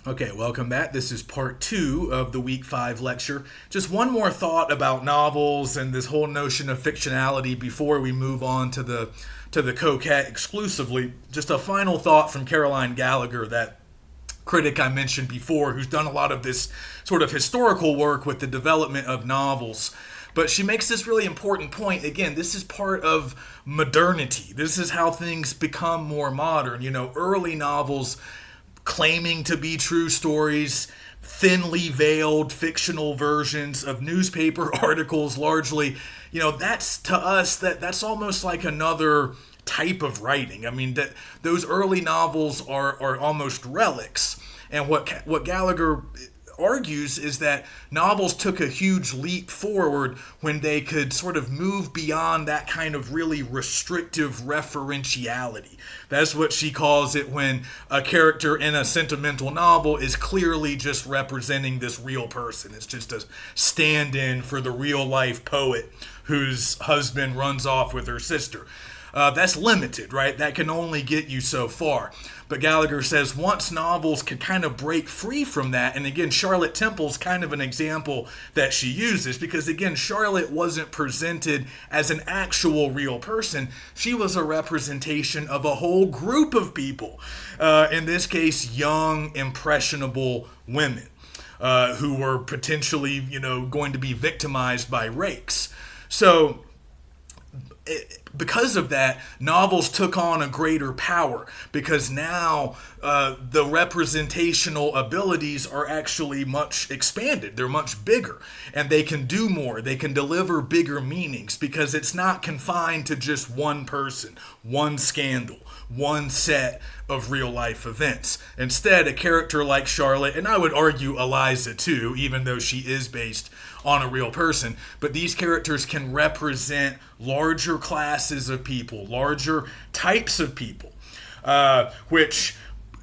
Okay, welcome back. This is part two of the week 5 lecture. Just one more thought about novels and this whole notion of fictionality before we move on to the coquette exclusively. Just a final thought from Caroline Gallagher, that critic I mentioned before, who's done a lot of this sort of historical work with the development of novels. But she makes this really important point. Again, this is part of modernity. This is how things become more modern. Early novels claiming to be true stories, thinly veiled fictional versions of newspaper articles largely. That's to us that's almost like another type of writing. I mean, that those early novels are almost relics. And what Gallagher argues is that novels took a huge leap forward when they could sort of move beyond that kind of really restrictive referentiality. That's what she calls it, when a character in a sentimental novel is clearly just representing this real person. It's just a stand-in for the real life poet whose husband runs off with her sister. That's limited, right? That can only get you so far. But Gallagher says once novels can kind of break free from that, and again, Charlotte Temple's kind of an example that she uses, because again, Charlotte wasn't presented as an actual real person. She was a representation of a whole group of people. In this case, young, impressionable women who were potentially, going to be victimized by rakes. So, because of that, novels took on a greater power, because now the representational abilities are actually much expanded. They're much bigger, and they can do more. They can deliver bigger meanings, because it's not confined to just one person, one scandal, one set of real life events. Instead, a character like Charlotte, and I would argue Eliza too, even though she is based on a real person, but these characters can represent larger classes of people, larger types of people, which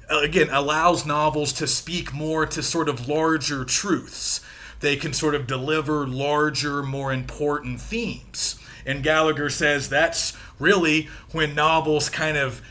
again allows novels to speak more to sort of larger truths. They can sort of deliver larger, more important themes. And Gallagher says that's really when novels kind of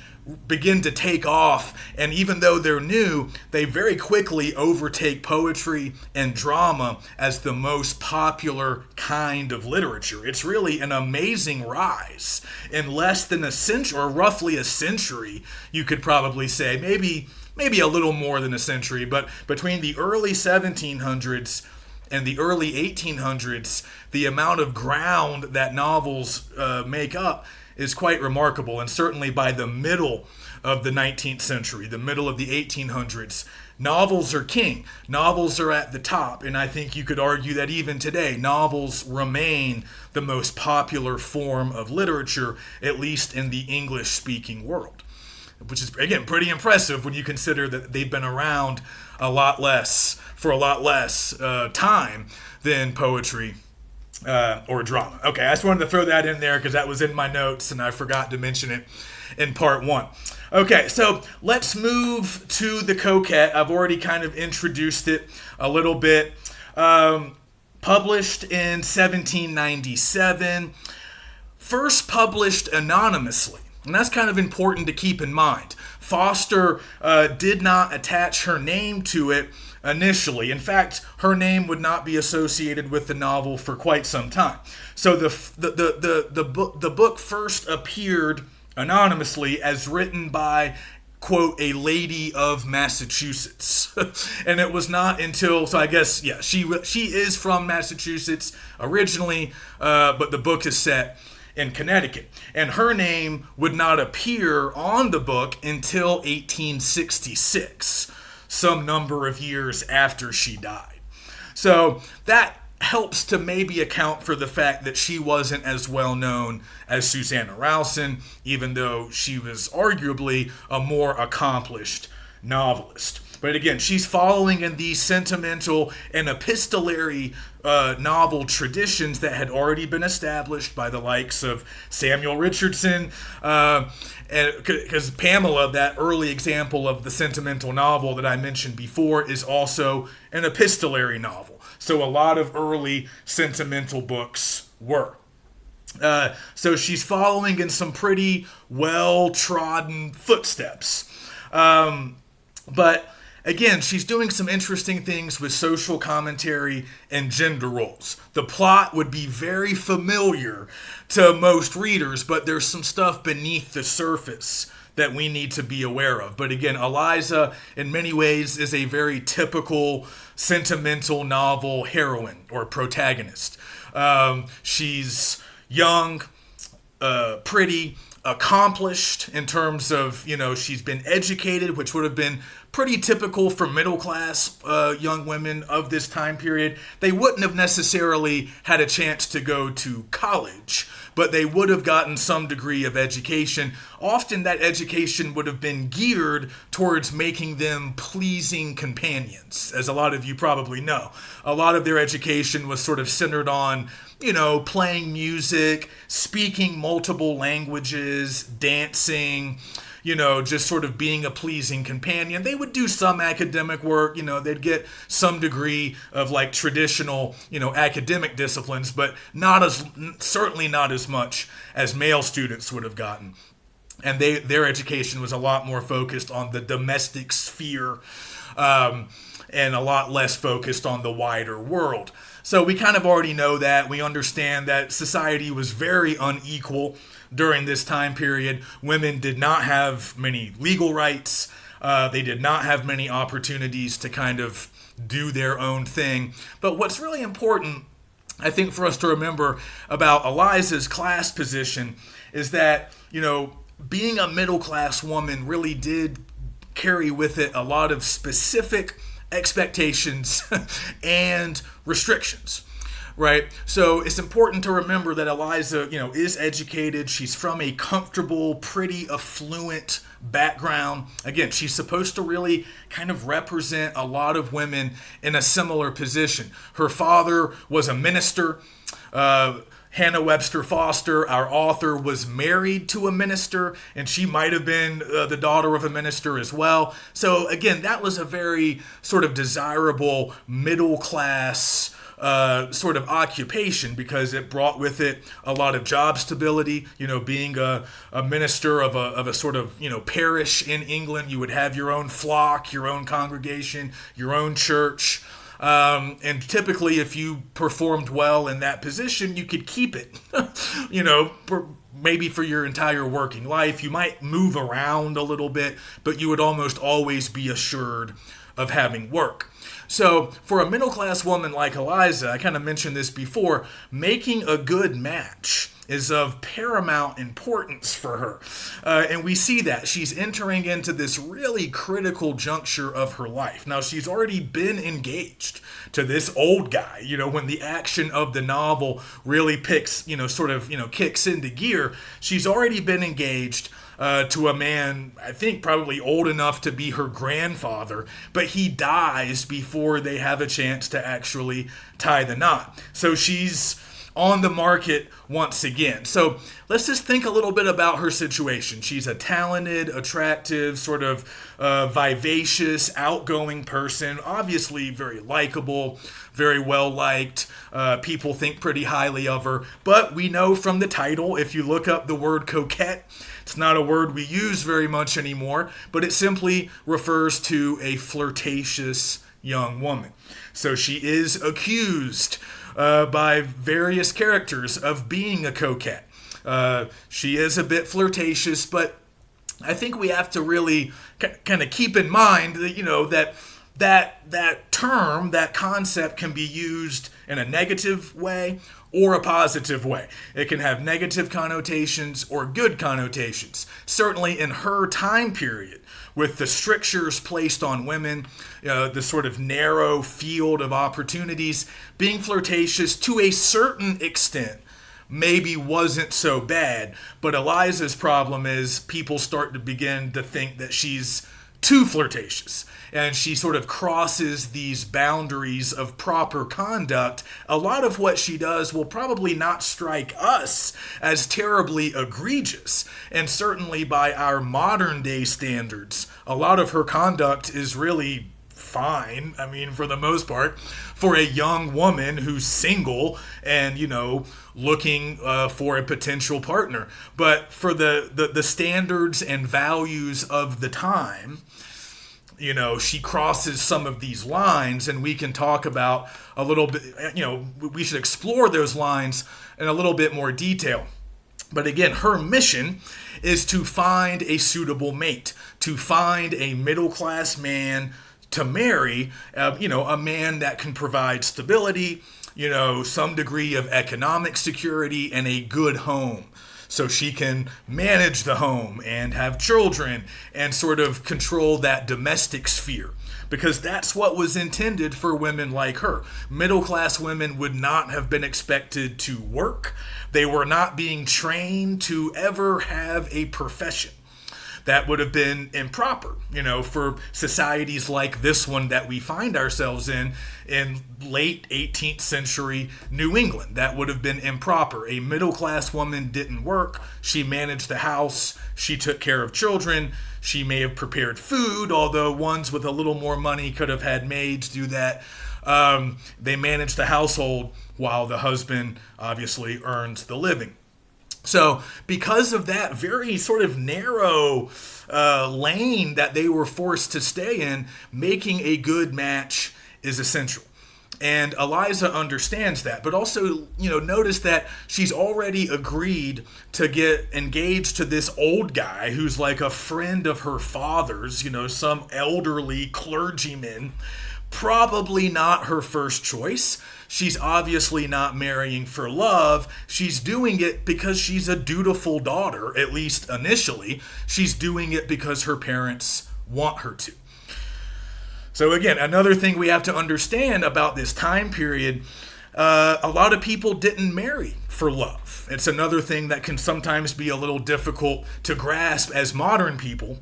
begin to take off, and even though they're new, they very quickly overtake poetry and drama as the most popular kind of literature. It's really an amazing rise. In less than a century, or roughly a century, you could probably say, maybe a little more than a century, but between the early 1700s and the early 1800s, the amount of ground that novels make up is quite remarkable. And certainly by the middle of the 19th century, the middle of the 1800s, novels are king. Novels are at the top. And I think you could argue that even today, novels remain the most popular form of literature, at least in the English-speaking world. Which is, again, pretty impressive when you consider that they've been around for a lot less time than poetry or drama. Okay, I just wanted to throw that in there because that was in my notes and I forgot to mention it in part one. Okay, so let's move to the coquette. I've already kind of introduced it a little bit. Published in 1797, first published anonymously. And that's kind of important to keep in mind. Foster did not attach her name to it initially. In fact, her name would not be associated with the novel for quite some time. So the book first appeared anonymously as written by, quote, a lady of Massachusetts. And it was not until, so I guess, yeah, she is from Massachusetts originally, but the book is set in Connecticut. And her name would not appear on the book until 1866, some number of years after she died. So that helps to maybe account for the fact that she wasn't as well known as Susanna Rowson, even though she was arguably a more accomplished novelist. But again, she's following in these sentimental and epistolary novel traditions that had already been established by the likes of Samuel Richardson, because Pamela, that early example of the sentimental novel that I mentioned before, is also an epistolary novel. So a lot of early sentimental books were. So she's following in some pretty well-trodden footsteps. But again, she's doing some interesting things with social commentary and gender roles. The plot would be very familiar to most readers, but there's some stuff beneath the surface that we need to be aware of. But again, Eliza, in many ways, is a very typical sentimental novel heroine or protagonist. She's young, pretty, accomplished in terms of, she's been educated, which would have been pretty typical for middle class young women of this time period. They wouldn't have necessarily had a chance to go to college, but they would have gotten some degree of education. Often that education would have been geared towards making them pleasing companions, as a lot of you probably know. A lot of their education was sort of centered on, playing music, speaking multiple languages, dancing, just sort of being a pleasing companion. They would do some academic work, they'd get some degree of like traditional, academic disciplines, but certainly not as much as male students would have gotten. And their education was a lot more focused on the domestic sphere, and a lot less focused on the wider world. So we kind of already know that. We understand that society was very unequal during this time period. Women did not have many legal rights. They did not have many opportunities to kind of do their own thing. But what's really important, I think, for us to remember about Eliza's class position is that, being a middle class woman really did carry with it a lot of specific expectations and restrictions, right? So it's important to remember that Eliza, is educated. She's from a comfortable, pretty affluent background. Again, she's supposed to really kind of represent a lot of women in a similar position. Her father was a minister. Hannah Webster Foster, our author, was married to a minister, and she might have been the daughter of a minister as well. So again, that was a very sort of desirable middle class sort of occupation because it brought with it a lot of job stability. Being a minister of a sort of, parish in England, you would have your own flock, your own congregation, your own church. And typically, if you performed well in that position, you could keep it, maybe for your entire working life. You might move around a little bit, but you would almost always be assured of having work. So for a middle-class woman like Eliza, I kind of mentioned this before, making a good match is of paramount importance for her. And we see that. She's entering into this really critical juncture of her life. Now, she's already been engaged to this old guy. When the action of the novel really kicks into gear, she's already been engaged to a man, I think probably old enough to be her grandfather, but he dies before they have a chance to actually tie the knot. So she's on the market once again. So let's just think a little bit about her situation. She's a talented, attractive, sort of vivacious, outgoing person, obviously very likable, very well liked. People think pretty highly of her. But we know from the title, if you look up the word coquette, it's not a word we use very much anymore, but it simply refers to a flirtatious young woman. So she is accused by various characters of being a coquette. She is a bit flirtatious, but I think we have to really kind of keep in mind that, that term, that concept can be used in a negative way or a positive way. It can have negative connotations or good connotations. Certainly in her time period, with the strictures placed on women, the sort of narrow field of opportunities, being flirtatious to a certain extent maybe wasn't so bad. But Eliza's problem is people start to begin to think that she's too flirtatious, and she sort of crosses these boundaries of proper conduct. A lot of what she does will probably not strike us as terribly egregious, and certainly by our modern day standards, a lot of her conduct is really fine. I mean, for the most part, for a young woman who's single and, looking for a potential partner. But for the standards and values of the time, she crosses some of these lines, and we can talk about a little bit, we should explore those lines in a little bit more detail. But again, her mission is to find a suitable mate, to find a middle-class man to marry, a man that can provide stability, some degree of economic security and a good home. So she can manage the home and have children and sort of control that domestic sphere. Because that's what was intended for women like her. Middle-class women would not have been expected to work. They were not being trained to ever have a profession. That would have been improper, for societies like this one that we find ourselves in late 18th century New England. That would have been improper. A middle-class woman didn't work. She managed the house. She took care of children. She may have prepared food, although ones with a little more money could have had maids do that. They managed the household while the husband obviously earns the living. So because of that very sort of narrow lane that they were forced to stay in, making a good match is essential. And Eliza understands that, but also, notice that she's already agreed to get engaged to this old guy who's like a friend of her father's, some elderly clergyman. Probably not her first choice. She's obviously not marrying for love. She's doing it because she's a dutiful daughter, at least initially. She's doing it because her parents want her to. So again, another thing we have to understand about this time period, a lot of people didn't marry for love. It's another thing that can sometimes be a little difficult to grasp as modern people.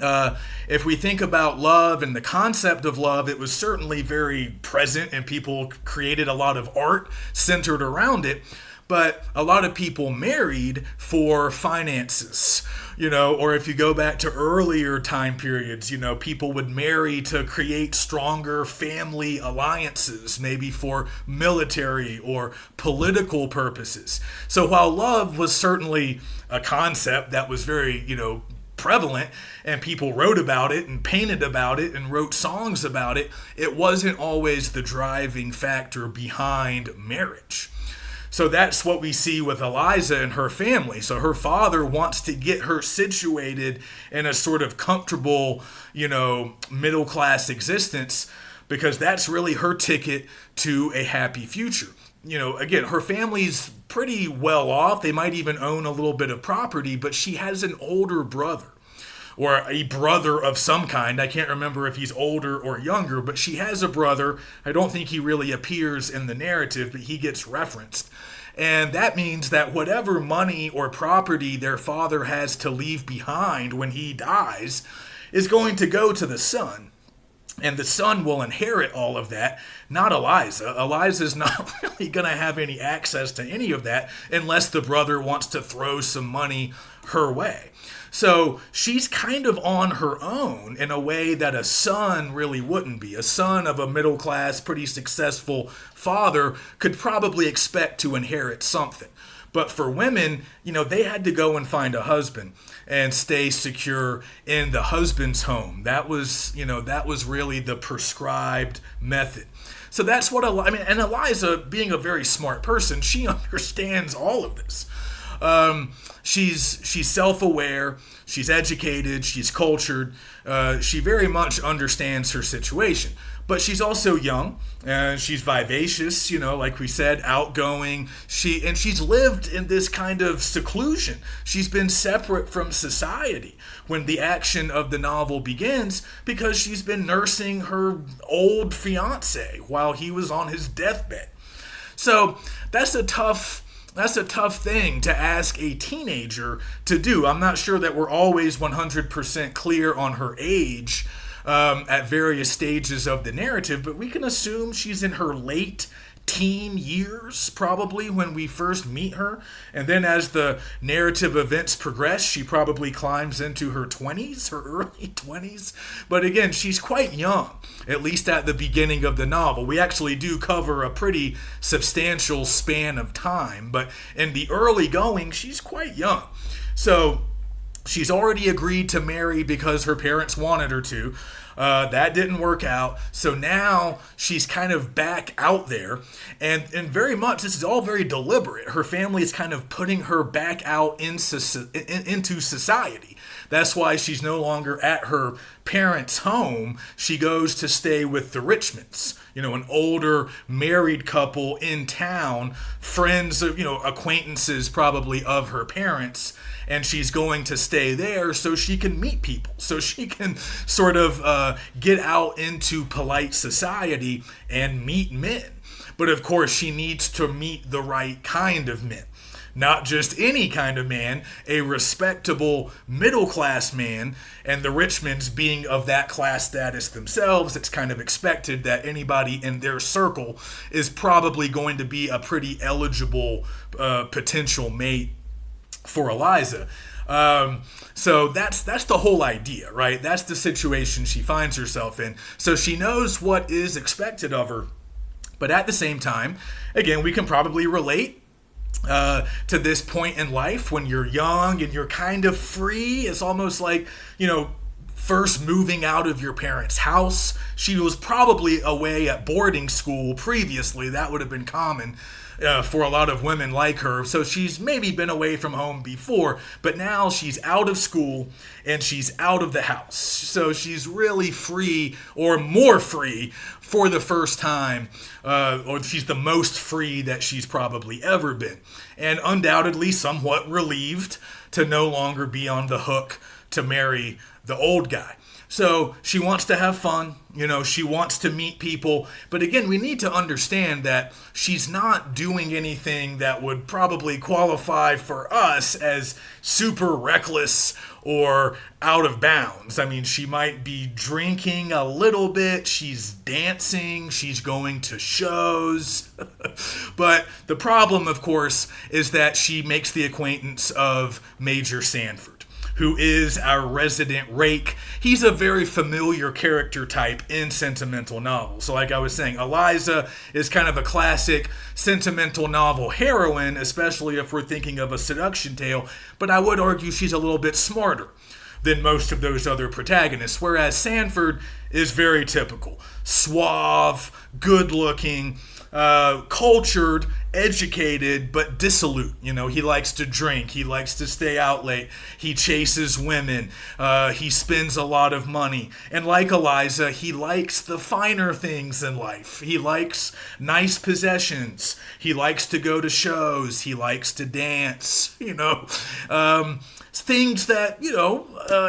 If we think about love and the concept of love, it was certainly very present and people created a lot of art centered around it. But a lot of people married for finances, or if you go back to earlier time periods, people would marry to create stronger family alliances, maybe for military or political purposes. So while love was certainly a concept that was very, prevalent, and people wrote about it and painted about it and wrote songs about it, it wasn't always the driving factor behind marriage. So that's what we see with Eliza and her family. So her father wants to get her situated in a sort of comfortable, middle-class existence, because that's really her ticket to a happy future. Again, her family's pretty well off. They might even own a little bit of property, but she has an older brother, or a brother of some kind. I can't remember if he's older or younger, but she has a brother. I don't think he really appears in the narrative, but he gets referenced. And that means that whatever money or property their father has to leave behind when he dies is going to go to the son. And the son will inherit all of that, not Eliza. Eliza's not really going to have any access to any of that unless the brother wants to throw some money her way. So she's kind of on her own in a way that a son really wouldn't be. A son of a middle-class, pretty successful father could probably expect to inherit something. But for women, they had to go and find a husband and stay secure in the husband's home. That was really the prescribed method. So that's what and Eliza, being a very smart person, she understands all of this. She's self-aware, she's educated, she's cultured, she very much understands her situation. But she's also young, and she's vivacious, like we said, outgoing. She's lived in this kind of seclusion. She's been separate from society when the action of the novel begins, because she's been nursing her old fiance while he was on his deathbed. So that's a tough thing to ask a teenager to do. I'm not sure that we're always 100% clear on her age at various stages of the narrative, but we can assume she's in her late teen years, probably, when we first meet her. And then as the narrative events progress, she probably climbs into her 20s, her early 20s. But again, she's quite young, at least at the beginning of the novel. We actually do cover a pretty substantial span of time, but in the early going, she's quite young. So she's already agreed to marry because her parents wanted her to. That didn't work out. So now she's kind of back out there. And very much, this is all very deliberate. Her family is kind of putting her back out into society. That's why she's no longer at her parents' home. She goes to stay with the Richmonds, an older married couple in town, friends, acquaintances probably of her parents. And she's going to stay there so she can meet people, so she can sort of get out into polite society and meet men. But of course, she needs to meet the right kind of men. Not just any kind of man, a respectable middle-class man, and the Richmonds being of that class status themselves, it's kind of expected that anybody in their circle is probably going to be a pretty eligible potential mate for Eliza. So that's the whole idea, right? That's the situation she finds herself in. So she knows what is expected of her, but at the same time, again, we can probably relate to this point in life when you're young and you're kind of free. It's almost like, first moving out of your parents' house. She was probably away at boarding school previously. That would have been common for a lot of women like her. So she's maybe been away from home before, but now she's out of school and she's out of the house. So she's really free, or more free, for the first time, or she's the most free that she's probably ever been. And undoubtedly somewhat relieved to no longer be on the hook to marry the old guy. So she wants to have fun, she wants to meet people. But again, we need to understand that she's not doing anything that would probably qualify for us as super reckless or out of bounds. I mean, she might be drinking a little bit, she's dancing, she's going to shows. But the problem, of course, is that she makes the acquaintance of Major Sanford, who is our resident rake. He's a very familiar character type in sentimental novels. So like I was saying, Eliza is kind of a classic sentimental novel heroine, especially if we're thinking of a seduction tale, but I would argue she's a little bit smarter than most of those other protagonists, whereas Sanford is very typical. Suave, good-looking, cultured, educated, but dissolute. He likes to drink, he likes to stay out late, he chases women, he spends a lot of money. And like Eliza, he likes the finer things in life. He likes nice possessions, he likes to go to shows, he likes to dance, things that,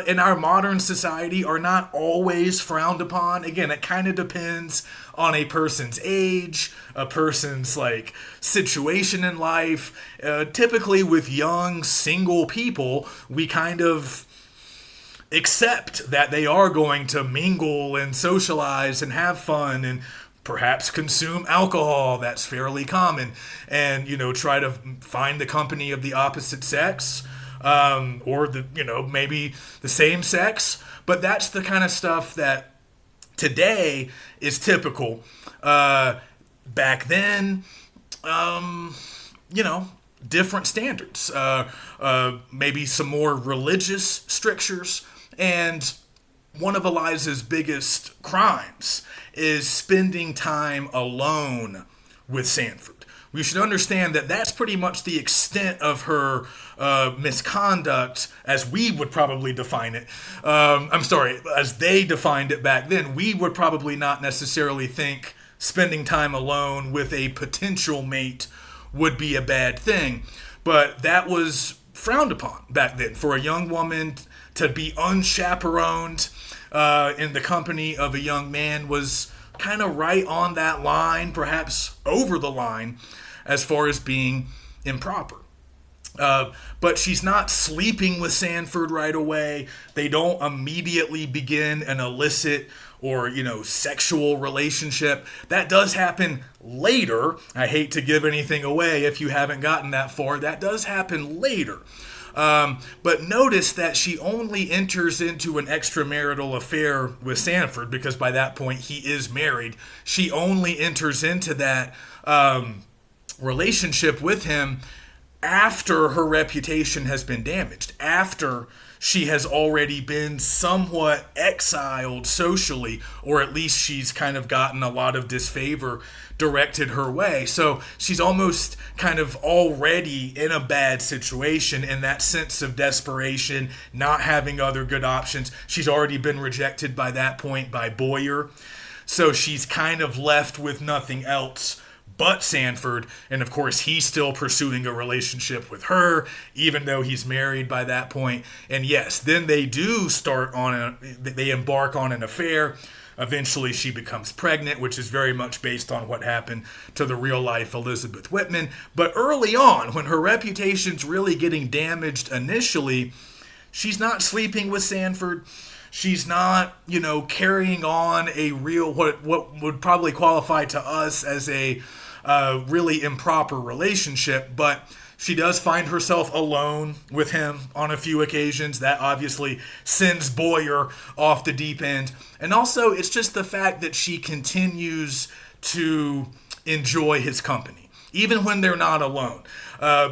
in our modern society are not always frowned upon. Again, it kind of depends on a person's age, a person's situation in life. Typically with young single people, we kind of accept that they are going to mingle and socialize and have fun and perhaps consume alcohol. That's fairly common. And, try to find the company of the opposite sex, or maybe the same sex. But that's the kind of stuff that today is typical. Back then, different standards, maybe some more religious strictures. And one of Eliza's biggest crimes is spending time alone with Sanford. We should understand that that's pretty much the extent of her misconduct as we would probably define it. As they defined it back then. We would probably not necessarily think spending time alone with a potential mate would be a bad thing. But that was frowned upon back then. For a young woman to be unchaperoned in the company of a young man was kind of right on that line, perhaps over the line, as far as being improper. But she's not sleeping with Sanford right away. They don't immediately begin an illicit or, sexual relationship. That does happen later. I hate to give anything away if you haven't gotten that far. That does happen later. But notice that she only enters into an extramarital affair with Sanford, because by that point he is married. She only enters into that relationship with him after her reputation has been damaged, after she has already been somewhat exiled socially, or at least she's kind of gotten a lot of disfavor directed her way. So she's almost kind of already in a bad situation, in that sense of desperation, not having other good options. She's already been rejected by that point by Boyer. So she's kind of left with nothing else but Sanford, and of course he's still pursuing a relationship with her, even though he's married by that point. And yes, then they embark on an affair. Eventually she becomes pregnant, which is very much based on what happened to the real life Elizabeth Whitman. But early on, when her reputation's really getting damaged initially, she's not sleeping with Sanford. She's not, carrying on a real, what would probably qualify to us as a really improper relationship, but she does find herself alone with him on a few occasions. That obviously sends Boyer off the deep end. And also, it's just the fact that she continues to enjoy his company, even when they're not alone.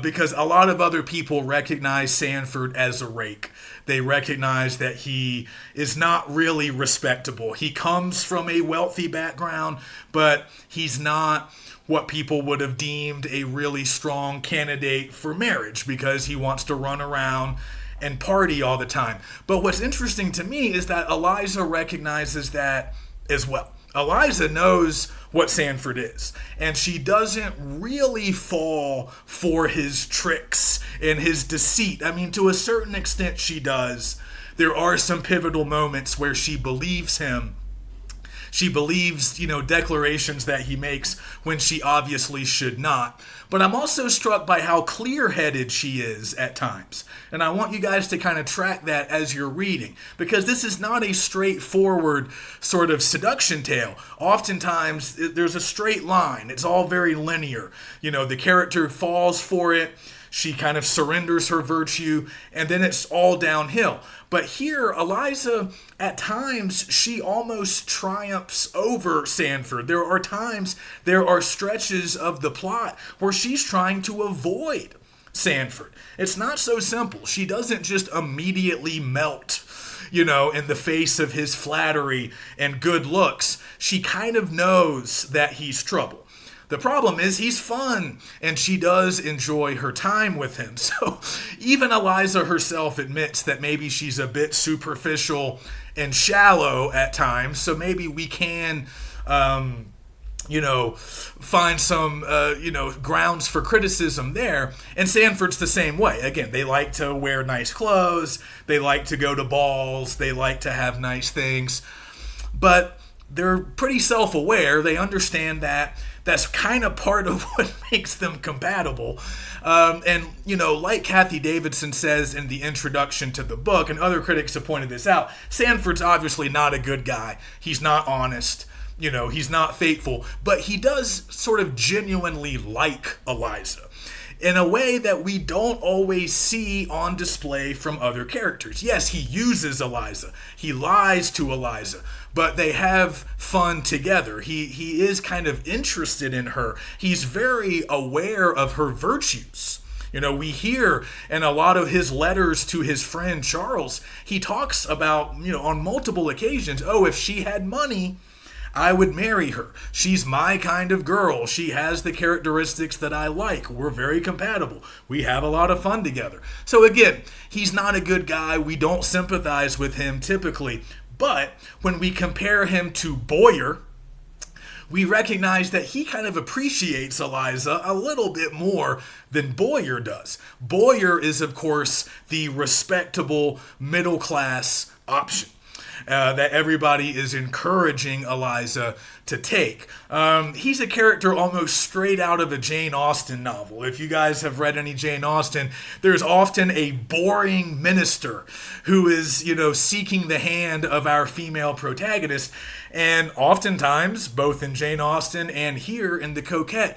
Because a lot of other people recognize Sanford as a rake. They recognize that he is not really respectable. He comes from a wealthy background, but he's not what people would have deemed a really strong candidate for marriage, because he wants to run around and party all the time. But what's interesting to me is that Eliza recognizes that as well. Eliza knows what Sanford is, and she doesn't really fall for his tricks and his deceit. I mean, to a certain extent she does. There are some pivotal moments where she believes him. She believes, declarations that he makes when she obviously should not. But I'm also struck by how clear-headed she is at times. And I want you guys to kind of track that as you're reading, because this is not a straightforward sort of seduction tale. Oftentimes, there's a straight line. It's all very linear. The character falls for it. She kind of surrenders her virtue, and then it's all downhill. But here, Eliza, at times, she almost triumphs over Sanford. There are stretches of the plot where she's trying to avoid Sanford. It's not so simple. She doesn't just immediately melt, in the face of his flattery and good looks. She kind of knows that he's trouble. The problem is he's fun, and she does enjoy her time with him. So even Eliza herself admits that maybe she's a bit superficial and shallow at times. So maybe we can, find some, grounds for criticism there. And Sanford's the same way. Again, they like to wear nice clothes. They like to go to balls. They like to have nice things. But they're pretty self-aware. They understand that that's kind of part of what makes them compatible. Like Kathy Davidson says in the introduction to the book, and other critics have pointed this out, Sanford's obviously not a good guy. He's not honest. He's not faithful. But he does sort of genuinely like Eliza in a way that we don't always see on display from other characters. Yes, he uses Eliza. He lies to Eliza. But they have fun together. He is kind of interested in her. He's very aware of her virtues. We hear in a lot of his letters to his friend Charles, he talks about, on multiple occasions, if she had money, I would marry her. She's my kind of girl. She has the characteristics that I like. We're very compatible. We have a lot of fun together. So again, he's not a good guy. We don't sympathize with him typically. But when we compare him to Boyer, we recognize that he kind of appreciates Eliza a little bit more than Boyer does. Boyer is, of course, the respectable middle-class option that everybody is encouraging Eliza to take. He's a character almost straight out of a Jane Austen novel. If you guys have read any Jane Austen, there's often a boring minister who is, seeking the hand of our female protagonist. And oftentimes, both in Jane Austen and here in The Coquette,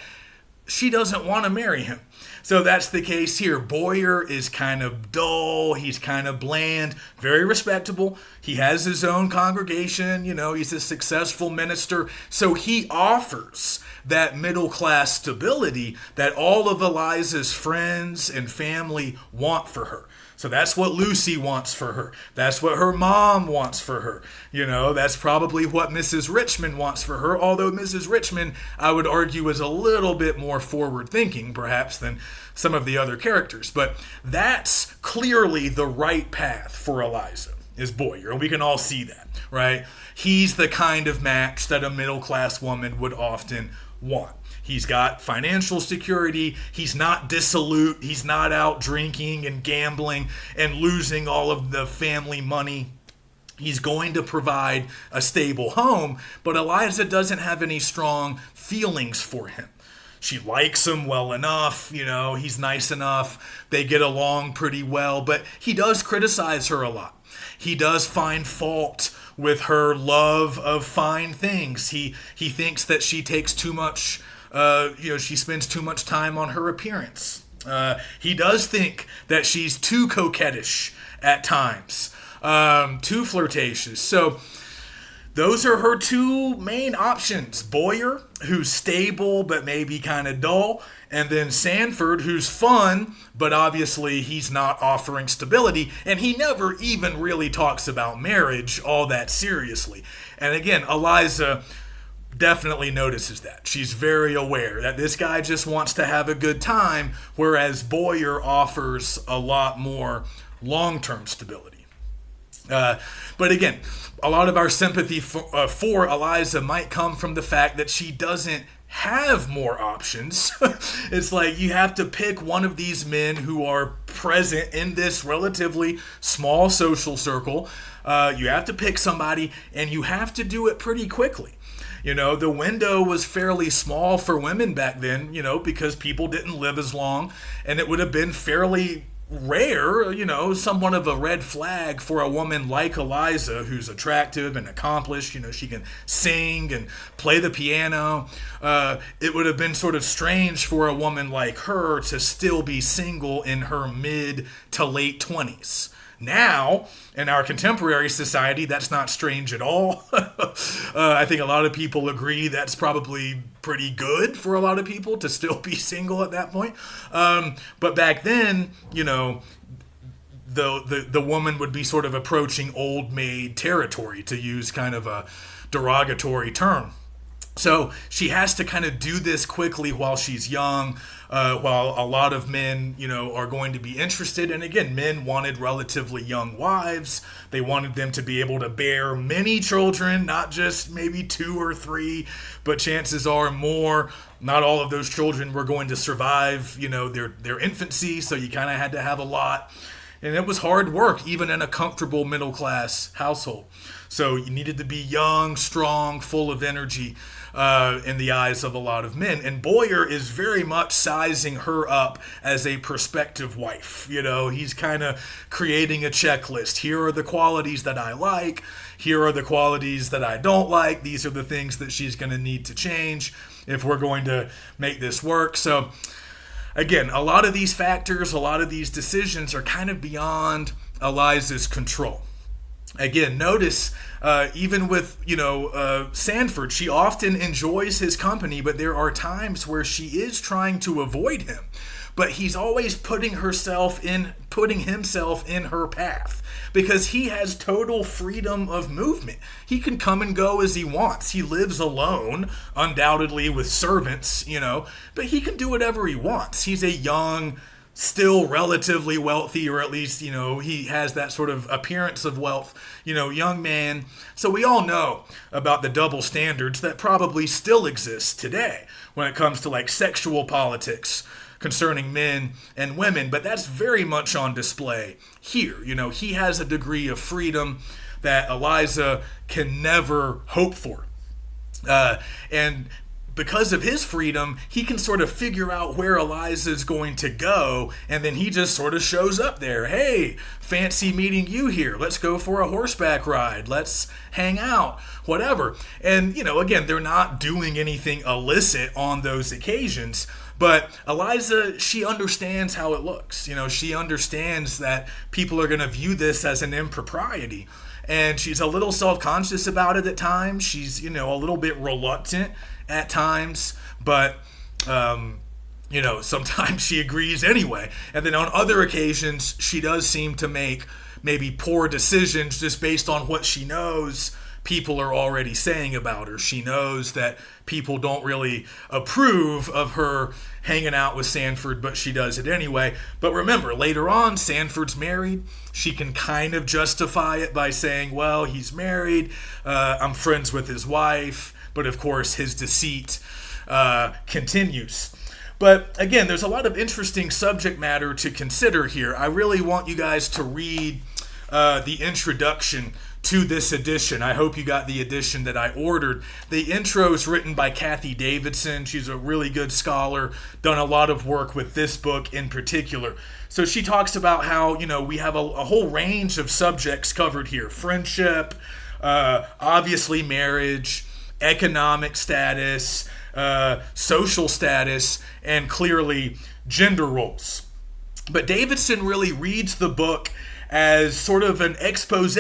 she doesn't want to marry him. So that's the case here. Boyer is kind of dull. He's kind of bland, very respectable. He has his own congregation. He's a successful minister. So he offers that middle-class stability that all of Eliza's friends and family want for her. So that's what Lucy wants for her. That's what her mom wants for her. That's probably what Mrs. Richmond wants for her, although Mrs. Richmond, I would argue, is a little bit more forward thinking, perhaps, than some of the other characters. But that's clearly the right path for Eliza, is Boyer. We can all see that, right? He's the kind of match that a middle-class woman would often want. He's got financial security. He's not dissolute. He's not out drinking and gambling and losing all of the family money. He's going to provide a stable home, but Eliza doesn't have any strong feelings for him. She likes him well enough, he's nice enough. They get along pretty well, but he does criticize her a lot. He does find fault with her love of fine things. He thinks that she takes too much she spends too much time on her appearance. He does think that she's too coquettish at times, too flirtatious. So those are her two main options. Boyer, who's stable but maybe kind of dull, and then Sanford, who's fun, but obviously he's not offering stability, and he never even really talks about marriage all that seriously. And again, Eliza definitely notices that. She's very aware that this guy just wants to have a good time, whereas Boyer offers a lot more long-term stability. But again, a lot of our sympathy for Eliza might come from the fact that she doesn't have more options. It's like you have to pick one of these men who are present in this relatively small social circle. You have to pick somebody, and you have to do it pretty quickly. The window was fairly small for women back then, because people didn't live as long, and it would have been fairly rare, somewhat of a red flag for a woman like Eliza, who's attractive and accomplished. She can sing and play the piano. It would have been sort of strange for a woman like her to still be single in her mid to late 20s. Now, in our contemporary society, that's not strange at all. I think a lot of people agree that's probably pretty good for a lot of people to still be single at that point. But back then, the woman would be sort of approaching old maid territory, to use kind of a derogatory term. So she has to kind of do this quickly while she's young, while a lot of men, are going to be interested. And again, men wanted relatively young wives. They wanted them to be able to bear many children, not just maybe 2 or 3, but chances are more. Not all of those children were going to survive, their infancy. So you kind of had to have a lot. And it was hard work, even in a comfortable middle-class household. So you needed to be young, strong, full of energy in the eyes of a lot of men. And Boyer is very much sizing her up as a prospective wife. He's kind of creating a checklist. Here are the qualities that I like. Here are the qualities that I don't like. These are the things that she's going to need to change if we're going to make this work. So again, a lot of these factors, a lot of these decisions are kind of beyond Eliza's control. Again, notice even with, Sanford, she often enjoys his company, but there are times where she is trying to avoid him. But he's always putting himself in her path, because he has total freedom of movement. He can come and go as he wants. He lives alone, undoubtedly with servants, but he can do whatever he wants. He's a young, still relatively wealthy, or at least, he has that sort of appearance of wealth, young man. So we all know about the double standards that probably still exist today when it comes to like sexual politics concerning men and women, but that's very much on display here. He has a degree of freedom that Eliza can never hope for. And because of his freedom, he can sort of figure out where Eliza's going to go, and then he just sort of shows up there. Hey, fancy meeting you here. Let's go for a horseback ride. Let's hang out, whatever. And, again, they're not doing anything illicit on those occasions, but Eliza, she understands how it looks. She understands that people are going to view this as an impropriety. And she's a little self-conscious about it at times. She's, a little bit reluctant at times. But sometimes she agrees anyway. And then on other occasions, she does seem to make maybe poor decisions just based on what she knows people are already saying about her. She knows that people don't really approve of her hanging out with Sanford, but she does it anyway. But remember, later on, Sanford's married. She can kind of justify it by saying, well, he's married, I'm friends with his wife, but of course his deceit continues. But again, there's a lot of interesting subject matter to consider here. I really want you guys to read the introduction to this edition. I hope you got the edition that I ordered. The intro is written by Kathy Davidson. She's a really good scholar, done a lot of work with this book in particular. So she talks about how, we have a whole range of subjects covered here. Friendship, obviously marriage, economic status, social status, and clearly gender roles. But Davidson really reads the book as sort of an expose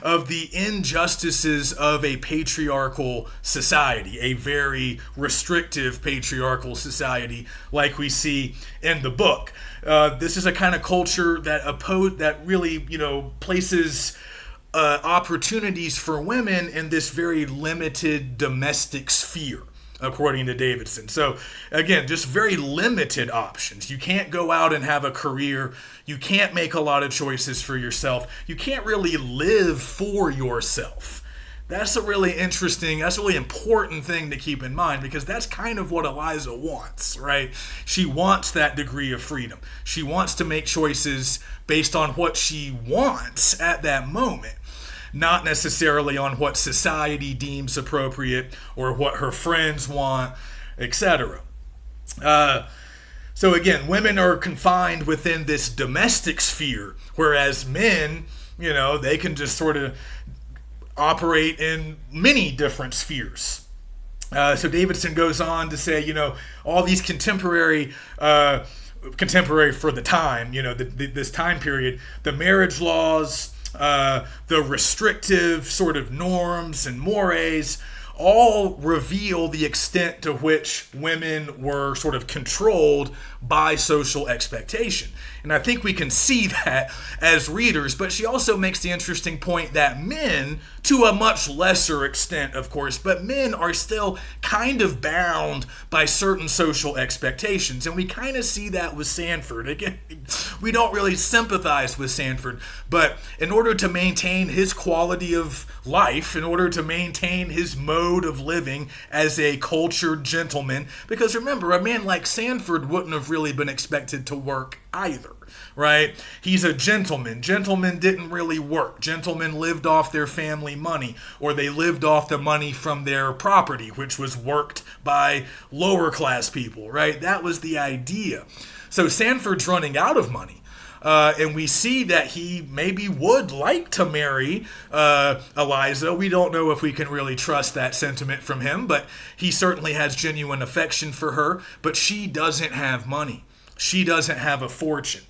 of the injustices of a patriarchal society, a very restrictive patriarchal society like we see in the book. This is a kind of culture that really, places opportunities for women in this very limited domestic sphere, according to Davidson. So again, just very limited options. You can't go out and have a career. You can't make a lot of choices for yourself. You can't really live for yourself. That's a really important thing to keep in mind, because that's kind of what Eliza wants, right? She wants that degree of freedom. She wants to make choices based on what she wants at that moment, not necessarily on what society deems appropriate or what her friends want, etc. So again, women are confined within this domestic sphere, whereas men, they can just sort of operate in many different spheres. So Davidson goes on to say, all these contemporary for the time, this time period, the marriage laws, the restrictive sort of norms and mores, all reveal the extent to which women were sort of controlled by social expectation. And I think we can see that as readers, but she also makes the interesting point that men, to a much lesser extent, of course, but men are still kind of bound by certain social expectations. And we kind of see that with Sanford. Again, we don't really sympathize with Sanford, but in order to maintain his quality of life, in order to maintain his mode of living as a cultured gentleman, because remember, a man like Sanford wouldn't have really been expected to work either, right? He's a gentleman. Gentlemen didn't really work. Gentlemen lived off their family money, or they lived off the money from their property, which was worked by lower class people, right? That was the idea. So Sanford's running out of money. And we see that he maybe would like to marry Eliza. We don't know if we can really trust that sentiment from him, but he certainly has genuine affection for her. But she doesn't have money. She doesn't have a fortune.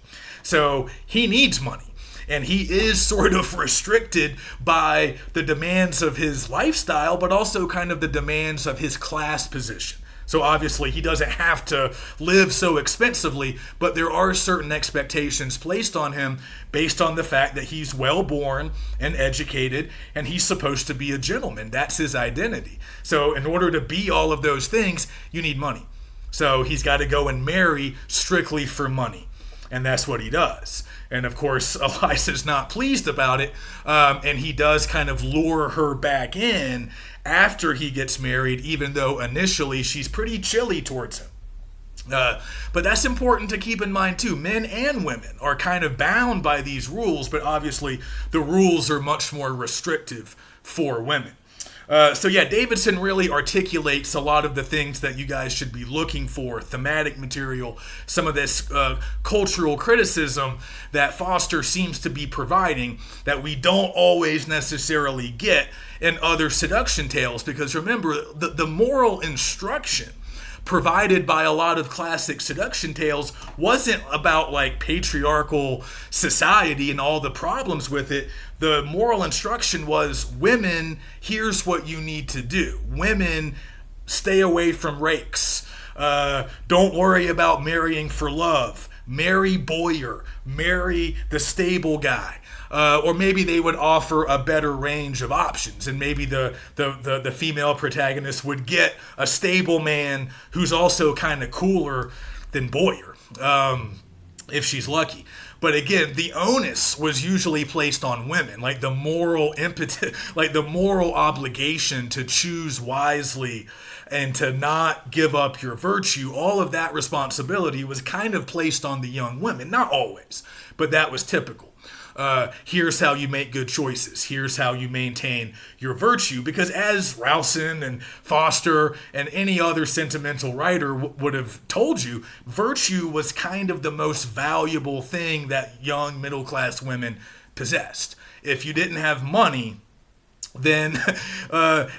So he needs money. And he is sort of restricted by the demands of his lifestyle, but also kind of the demands of his class position. So obviously he doesn't have to live so expensively, but there are certain expectations placed on him based on the fact that he's well born and educated, and he's supposed to be a gentleman. That's his identity. So in order to be all of those things, you need money. So he's got to go and marry strictly for money. And that's what he does. And of course, Eliza's not pleased about it. And he does kind of lure her back in after he gets married, even though initially she's pretty chilly towards him. But that's important to keep in mind too. Men and women are kind of bound by these rules, but obviously the rules are much more restrictive for women. So Davidson really articulates a lot of the things that you guys should be looking for, thematic material, some of this cultural criticism that Foster seems to be providing that we don't always necessarily get in other seduction tales, because remember, the moral instruction provided by a lot of classic seduction tales wasn't about like patriarchal society and all the problems with it. The moral instruction was, women, here's what you need to do. Women, stay away from rakes. Don't worry about marrying for love. Marry Boyer. Marry the stable guy. Or maybe they would offer a better range of options, and maybe the female protagonist would get a stable man who's also kind of cooler than Boyer, if she's lucky. But again, the onus was usually placed on women, like the moral impetus, like the moral obligation to choose wisely and to not give up your virtue. All of that responsibility was kind of placed on the young women. Not always, but that was typical. Here's how you make good choices. Here's how you maintain your virtue. Because as Rowson and Foster and any other sentimental writer would have told you, virtue was kind of the most valuable thing that young middle-class women possessed. If you didn't have money, then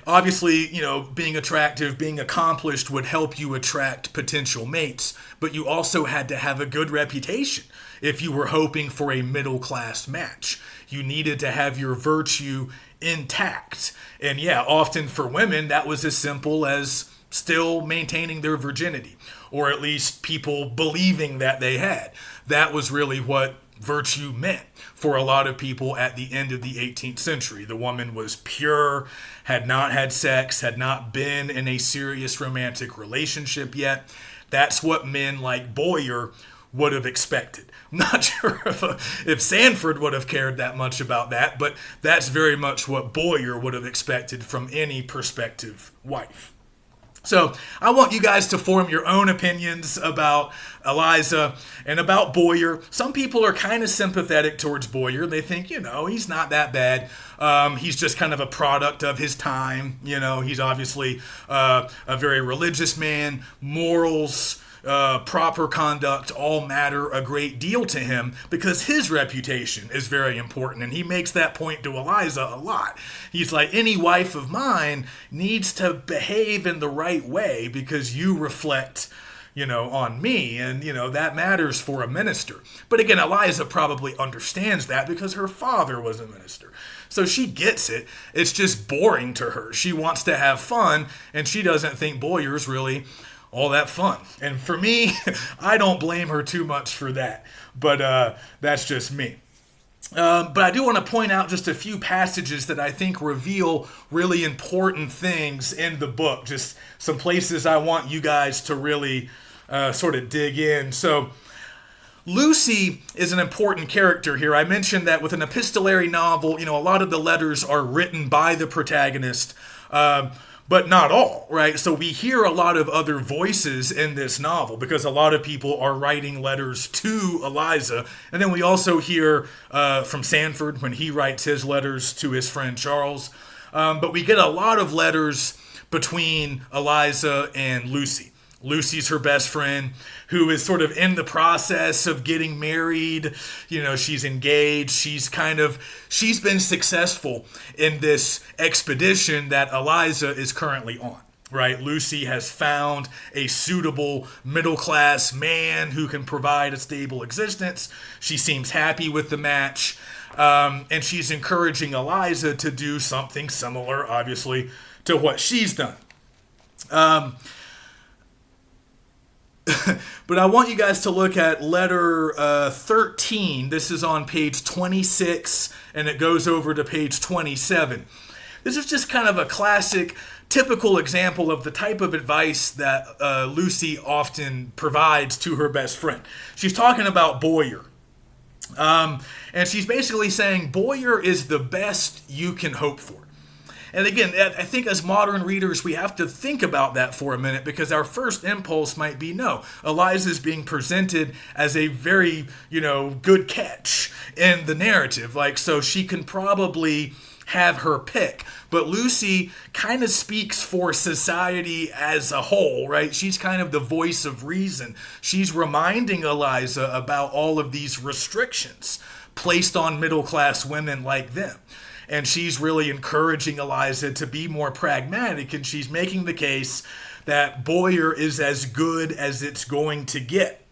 obviously, being attractive, being accomplished would help you attract potential mates, but you also had to have a good reputation. If you were hoping for a middle-class match, you needed to have your virtue intact. And yeah, often for women, that was as simple as still maintaining their virginity, or at least people believing that they had. That was really what virtue meant for a lot of people at the end of the 18th century. The woman was pure, had not had sex, had not been in a serious romantic relationship yet. That's what men like Boyer would have expected. I'm not sure if Sanford would have cared that much about that, but that's very much what Boyer would have expected from any prospective wife. So I want you guys to form your own opinions about Eliza and about Boyer. Some people are kind of sympathetic towards Boyer. They think, he's not that bad. He's just kind of a product of his time. He's obviously a very religious man. Morals, proper conduct all matter a great deal to him because his reputation is very important, and he makes that point to Eliza a lot. He's like, any wife of mine needs to behave in the right way because you reflect on me, and that matters for a minister. But again, Eliza probably understands that because her father was a minister. So she gets it. It's just boring to her. She wants to have fun, and she doesn't think Boyer's really all that fun. And for me, I don't blame her too much for that. But that's just me. But I do want to point out just a few passages that I think reveal really important things in the book. Just some places I want you guys to really sort of dig in. So Lucy is an important character here. I mentioned that with an epistolary novel, a lot of the letters are written by the protagonist. But not all, right? So we hear a lot of other voices in this novel because a lot of people are writing letters to Eliza. And then we also hear from Sanford when he writes his letters to his friend Charles. But we get a lot of letters between Eliza and Lucy. Lucy's her best friend who is sort of in the process of getting married. She's engaged. She's been successful in this expedition that Eliza is currently on, right? Lucy has found a suitable middle-class man who can provide a stable existence. She seems happy with the match. And she's encouraging Eliza to do something similar, obviously, to what she's done. But I want you guys to look at letter 13. This is on page 26, and it goes over to page 27. This is just kind of a classic, typical example of the type of advice that Lucy often provides to her best friend. She's talking about Boyer. And she's basically saying, Boyer is the best you can hope for. And again, I think as modern readers, we have to think about that for a minute because our first impulse might be, no, Eliza's being presented as a very, good catch in the narrative. So she can probably have her pick. But Lucy kind of speaks for society as a whole, right? She's kind of the voice of reason. She's reminding Eliza about all of these restrictions placed on middle-class women like them. And she's really encouraging Eliza to be more pragmatic, and she's making the case that Boyer is as good as it's going to get.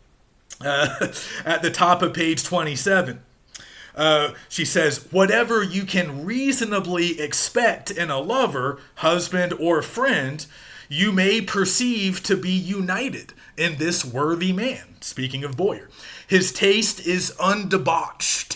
At the top of page 27, she says, whatever you can reasonably expect in a lover, husband, or friend, you may perceive to be united in this worthy man. Speaking of Boyer, his taste is undebauched.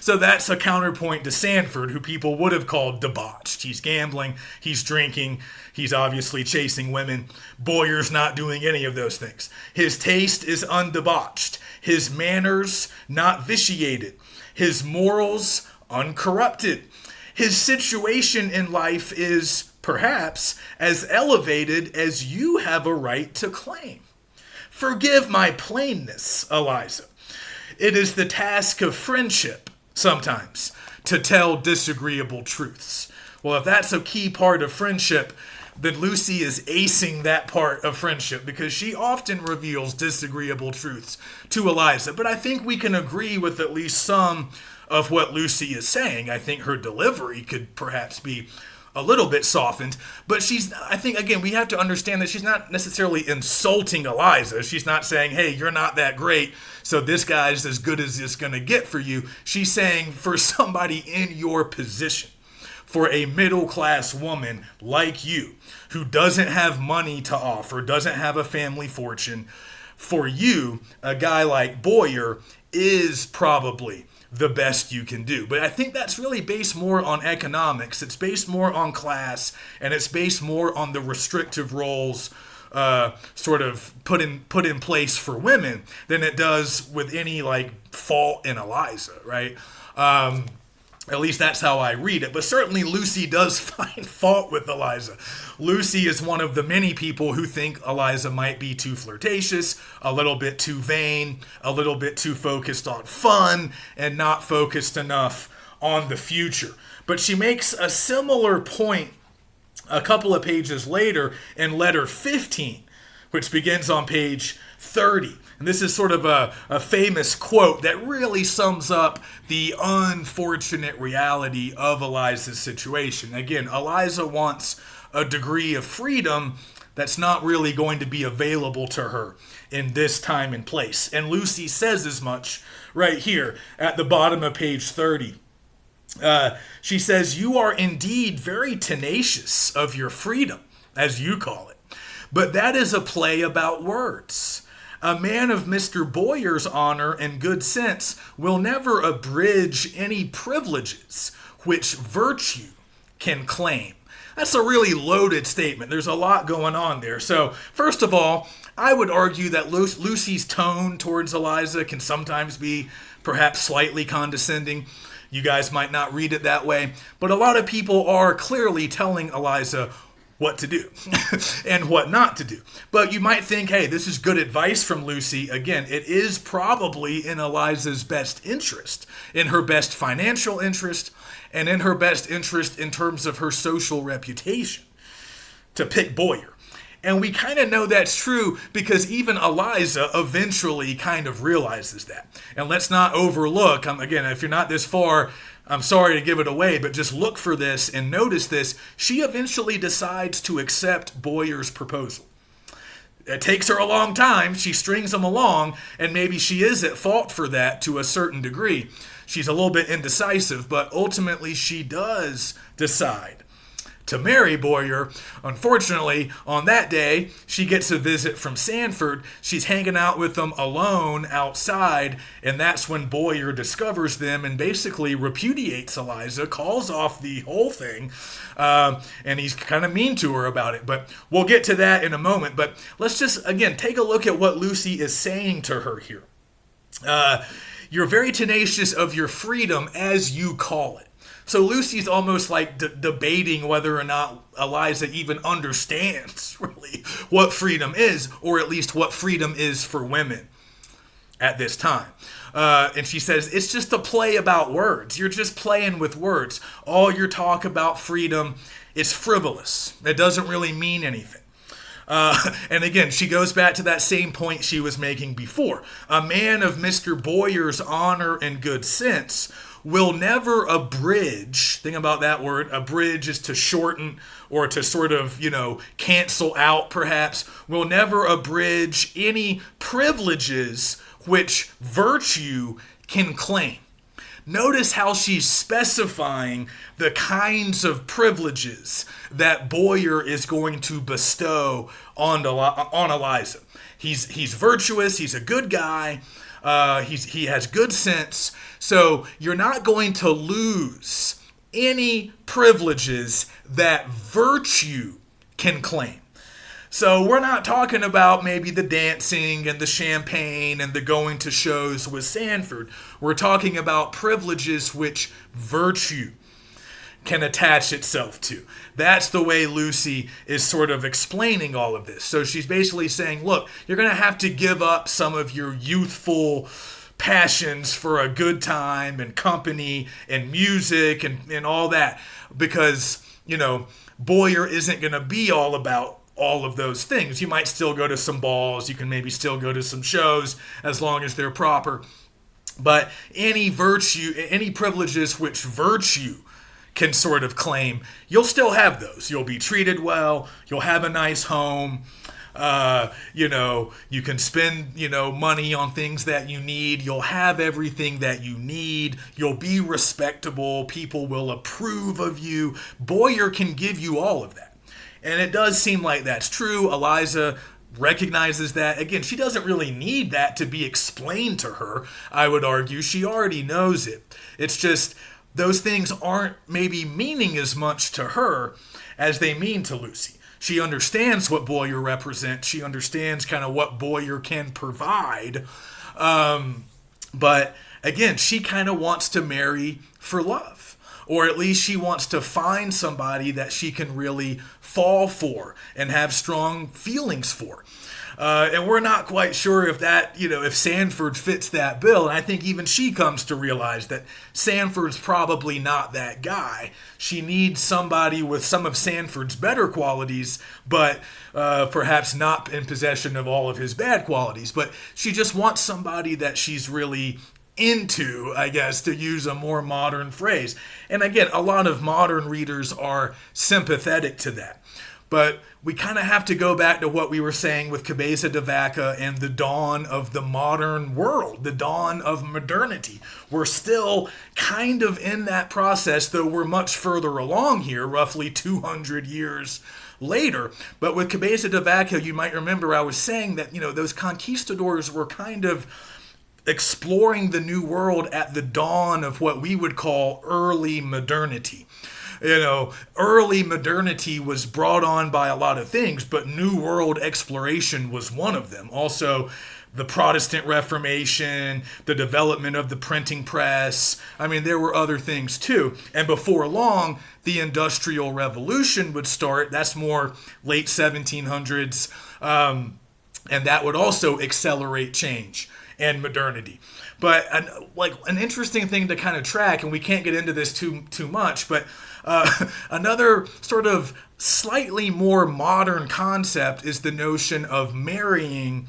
So that's a counterpoint to Sanford, who people would have called debauched. He's gambling, he's drinking, he's obviously chasing women. Boyer's not doing any of those things. His taste is undebauched, his manners not vitiated, his morals uncorrupted. His situation in life is perhaps as elevated as you have a right to claim. Forgive my plainness, Eliza. It is the task of friendship, sometimes, to tell disagreeable truths. Well, if that's a key part of friendship, then Lucy is acing that part of friendship because she often reveals disagreeable truths to Eliza. But I think we can agree with at least some of what Lucy is saying. I think her delivery could perhaps be a little bit softened, but I think, again, we have to understand that she's not necessarily insulting Eliza. She's not saying, hey, you're not that great, so this guy's as good as it's going to get for you. She's saying, for somebody in your position, for a middle-class woman like you, who doesn't have money to offer, doesn't have a family fortune, for you, a guy like Boyer is probably the best you can do. But I think that's really based more on economics. It's based more on class, and it's based more on the restrictive roles sort of put in place for women than it does with any fault in Eliza, right? At least that's how I read it. But certainly Lucy does find fault with Eliza. Lucy is one of the many people who think Eliza might be too flirtatious, a little bit too vain, a little bit too focused on fun, and not focused enough on the future. But she makes a similar point a couple of pages later in letter 15, which begins on page 30. And this is sort of a famous quote that really sums up the unfortunate reality of Eliza's situation. Again, Eliza wants a degree of freedom that's not really going to be available to her in this time and place. And Lucy says as much right here at the bottom of page 30. She says, "You are indeed very tenacious of your freedom, as you call it, but that is a play about words. A man of Mr. Boyer's honor and good sense will never abridge any privileges which virtue can claim." That's a really loaded statement. There's a lot going on there. So, first of all, I would argue that Lucy's tone towards Eliza can sometimes be perhaps slightly condescending. You guys might not read it that way, but a lot of people are clearly telling Eliza what to do and what not to do. But you might think, hey, this is good advice from Lucy. Again, it is probably in Eliza's best interest, in her best financial interest, and in her best interest in terms of her social reputation to pick Boyer. And we kind of know that's true because even Eliza eventually kind of realizes that. And let's not overlook, again, if you're not this far, I'm sorry to give it away, but just look for this and notice this. She eventually decides to accept Boyer's proposal. It takes her a long time. She strings him along, and maybe she is at fault for that to a certain degree. She's a little bit indecisive, but ultimately she does decide to marry Boyer. Unfortunately, on that day, she gets a visit from Sanford. She's hanging out with them alone outside, and that's when Boyer discovers them and basically repudiates Eliza, calls off the whole thing, and he's kind of mean to her about it. But we'll get to that in a moment. But let's just, again, take a look at what Lucy is saying to her here. You're very tenacious of your freedom, as you call it. So Lucy's almost like debating whether or not Eliza even understands really what freedom is, or at least what freedom is for women at this time. And she says, it's just a play about words. You're just playing with words. All your talk about freedom is frivolous. It doesn't really mean anything. And again, she goes back to that same point she was making before. A man of Mr. Boyer's honor and good sense will never abridge. Think about that word. Abridge is to shorten or to sort of, cancel out perhaps. Will never abridge any privileges which virtue can claim. notice how she's specifying the kinds of privileges that Boyer is going to bestow on Eliza. He's virtuous. He's a good guy. He has good sense. So you're not going to lose any privileges that virtue can claim. So we're not talking about maybe the dancing and the champagne and the going to shows with Sanford. We're talking about privileges which virtue can attach itself to. That's the way Lucy is sort of explaining all of this. So she's basically saying, look, you're going to have to give up some of your youthful passions for a good time and company and music and all that, because, Boyer isn't going to be all about all of those things. You might still go to some balls. You can maybe still go to some shows as long as they're proper. But any privileges which virtue can sort of claim, you'll still have those. You'll be treated well. You'll have a nice home. You can spend, money on things that you need. You'll have everything that you need. You'll be respectable. People will approve of you. Boyer can give you all of that. And it does seem like that's true. Eliza recognizes that. Again, she doesn't really need that to be explained to her, I would argue. She already knows it. It's just those things aren't maybe meaning as much to her as they mean to Lucy. She understands what Boyer represents. She understands kind of what Boyer can provide. But again, she kind of wants to marry for love. Or at least she wants to find somebody that she can really fall for and have strong feelings for. And we're not quite sure if that, if Sanford fits that bill. And I think even she comes to realize that Sanford's probably not that guy. She needs somebody with some of Sanford's better qualities, but perhaps not in possession of all of his bad qualities. But she just wants somebody that she's really into, I guess, to use a more modern phrase. And again, a lot of modern readers are sympathetic to that. But we kind of have to go back to what we were saying with Cabeza de Vaca and the dawn of the modern world, the dawn of modernity. We're still kind of in that process, though we're much further along here, roughly 200 years later. But with Cabeza de Vaca, you might remember I was saying that, those conquistadors were kind of exploring the new world at the dawn of what we would call early modernity. Early modernity was brought on by a lot of things, but New World exploration was one of them. Also, the Protestant Reformation, the development of the printing press. I mean, there were other things too. And before long, the Industrial Revolution would start. That's more late 1700s. And that would also accelerate change and modernity. But an interesting thing to kind of track, and we can't get into this too much, but another sort of slightly more modern concept is the notion of marrying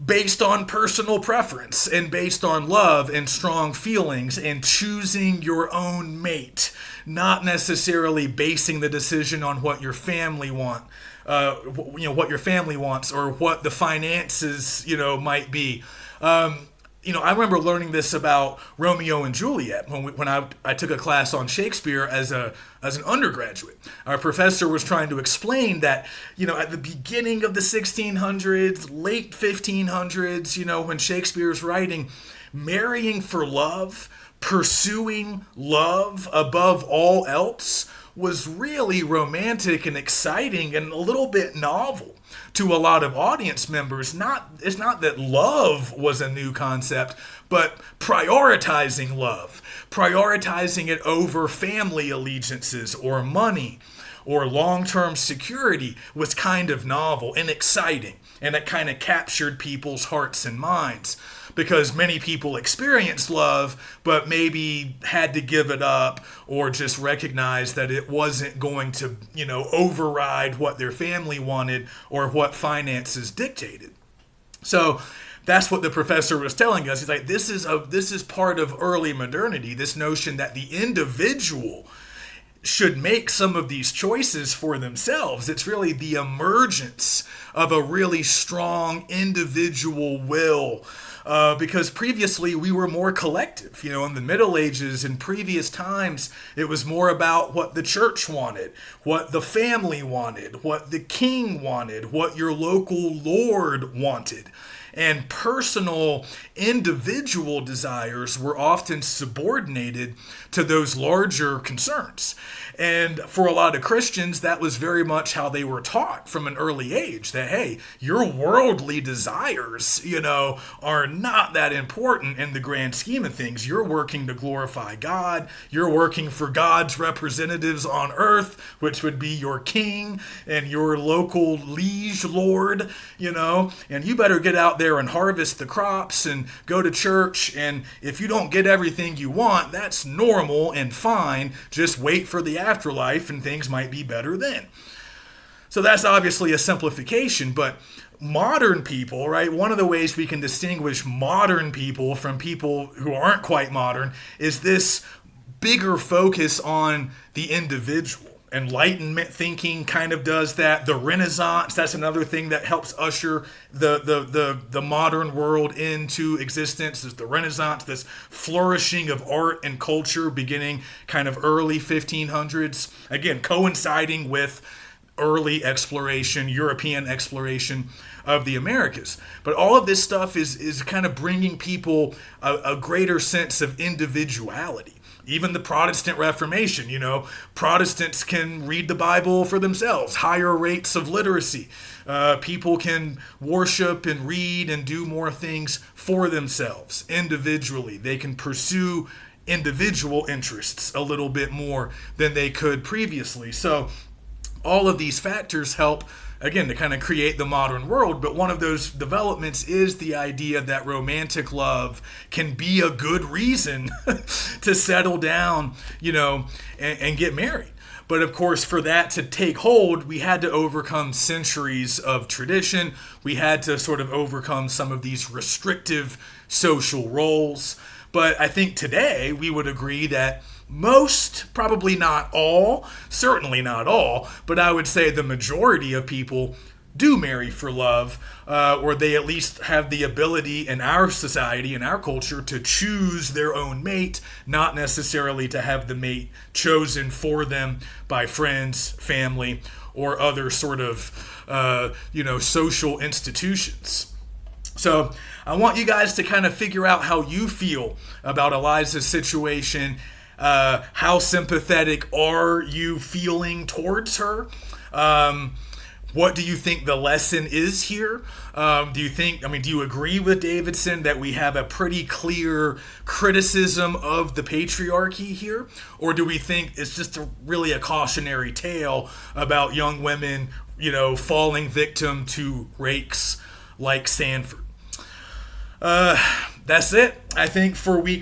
based on personal preference and based on love and strong feelings and choosing your own mate, not necessarily basing the decision on what your family wants or what the finances, might be. I remember learning this about Romeo and Juliet when I took a class on Shakespeare as an undergraduate. Our professor was trying to explain that, at the beginning of the 1600s, late 1500s, when Shakespeare's writing, marrying for love, pursuing love above all else was really romantic and exciting and a little bit novel to a lot of audience members. It's not that love was a new concept, but prioritizing love, prioritizing it over family allegiances or money or long-term security was kind of novel and exciting, and it kind of captured people's hearts and minds. Because many people experienced love, but maybe had to give it up or just recognize that it wasn't going to, override what their family wanted or what finances dictated. So that's what the professor was telling us. He's like, this is part of early modernity, this notion that the individual should make some of these choices for themselves. It's really the emergence of a really strong individual will. Because previously we were more collective. In the Middle Ages, in previous times, it was more about what the church wanted, what the family wanted, what the king wanted, what your local lord wanted. And personal, individual desires were often subordinated to those larger concerns. And for a lot of Christians, that was very much how they were taught from an early age, that, hey, your worldly desires, are not that important in the grand scheme of things. You're working to glorify God. You're working for God's representatives on earth, which would be your king and your local liege lord, and you better get out there and harvest the crops and go to church. And if you don't get everything you want, that's normal and fine. Just wait for the afterlife and things might be better then. So that's obviously a simplification, but modern people, right? One of the ways we can distinguish modern people from people who aren't quite modern is this bigger focus on the individual. Enlightenment thinking kind of does that. The Renaissance, that's another thing that helps usher the modern world into existence, is the Renaissance, this flourishing of art and culture beginning kind of early 1500s, again, coinciding with early exploration, European exploration of the Americas. But all of this stuff is kind of bringing people a greater sense of individuality. Even the Protestant Reformation, Protestants can read the Bible for themselves, higher rates of literacy. People can worship and read and do more things for themselves individually. They can pursue individual interests a little bit more than they could previously. So all of these factors help, again, to kind of create the modern world. But one of those developments is the idea that romantic love can be a good reason to settle down, and get married. But of course, for that to take hold, we had to overcome centuries of tradition. We had to sort of overcome some of these restrictive social roles. But I think today we would agree that most, probably not all, certainly not all, but I would say the majority of people do marry for love, or they at least have the ability in our society, in our culture, to choose their own mate, not necessarily to have the mate chosen for them by friends, family, or other sort of, social institutions. So I want you guys to kind of figure out how you feel about Eliza's situation. How sympathetic are you feeling towards her? What do you think the lesson is here? Do you agree with Davidson that we have a pretty clear criticism of the patriarchy here? Or do we think it's just really a cautionary tale about young women, falling victim to rakes like Sanford? That's it, I think, for week